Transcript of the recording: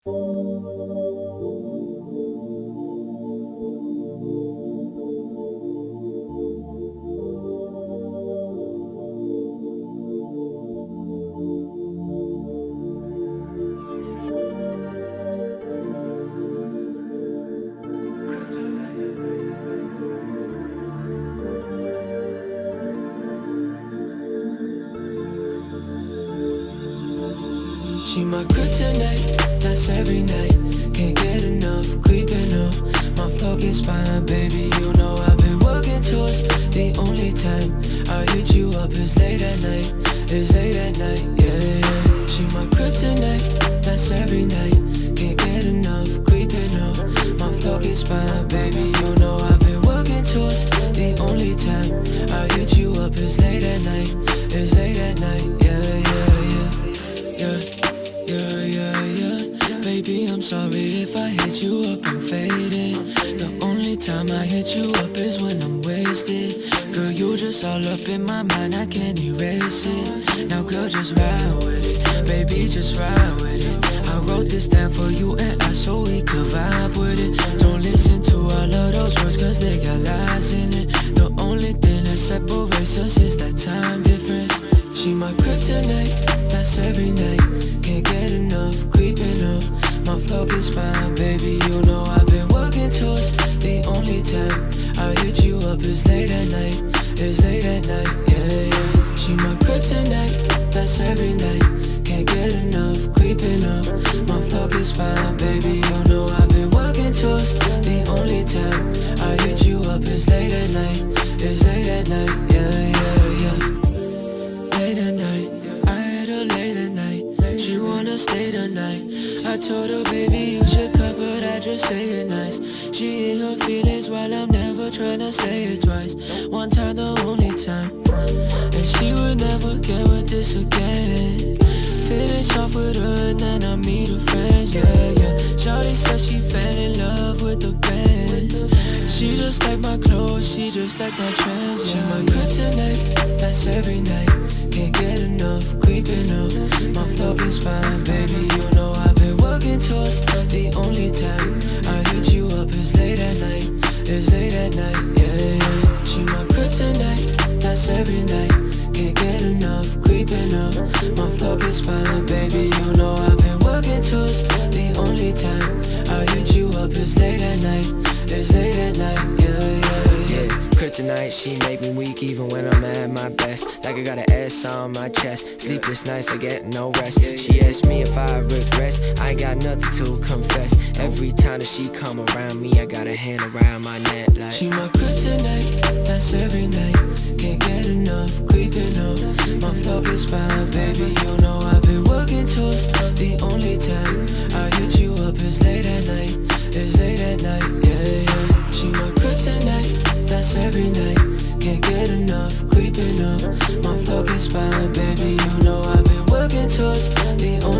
She my kryptonite, that's every night. Can't get enough, creeping up. My flow gets fine, baby. You know I've been working towards the only time I hit you up is late at night. It's late at night, yeah, yeah. She my kryptonite, that's every night. Can't get enough, creeping up. My flow gets fine, baby. You know I've been working towards the only time I hit you up is late at night. It's late at night, yeah, yeah, yeah, yeah. Yeah, yeah, yeah. Baby, I'm sorry if I hit you up, I'm faded. The only time I hit you up is when I'm wasted. Girl, you just all up in my mind, I can't erase it. Now girl, just ride with it. Baby, just ride with it. I wrote this down for you and I so we could vibe with it. Don't listen to all of those words cause they got lies in it. The only thing that separates us is that time difference. She my kryptonite, that's every night. Can't get enough, creeping up. My flow gets fine, baby. You know I've been working towards the only time I hit you up is late at night. It's late at night, yeah, yeah. She my kryptonite, that's every night. Can't get enough, creeping up. My flow gets fine, baby. You know I've been working towards the only time I hit you up is late at night. It's late at night, yeah, yeah, yeah. Late at night, I had her late at night. She wanna stay the night. I told her, baby, you should cut, but I just say it nice. She hid her feelings while I'm never tryna say it twice. One time, the only time. And she would never get with this again. Finish off with her and then I meet her friends, yeah, yeah. Shawty said she fell in love with the bands. She just like my clothes, she just like my trends, yeah. She my kryptonite, that's every night. Can't get enough, creeping up. My flow is fine, baby. You know I've been working towards the only time I hit you up is late at night. It's late at night, yeah, yeah. She my kryptonite, that's every night. Can't get enough, creeping up. My flow is fine, baby. You know I've been working towards the only time I hit you up is late at night. It's late at night, yeah, yeah, yeah. Kryptonite, she make me weak even when I'm at my best. Like I got an S on my chest. Sleepless nights, I get no rest. She asked me if I regret. I ain't got nothing to confess. Every time that she come around me, I got a hand around my neck like she my kryptonite, that's every night. Can't get enough, creeping up. My flow is fine, baby. You know I've been working towards the only time I hit you up is late at night. It's late at night, yeah, yeah. She my kryptonite, that's every night. Can't get enough, creeping up. My flow is fine, baby. You know I've been working towards the only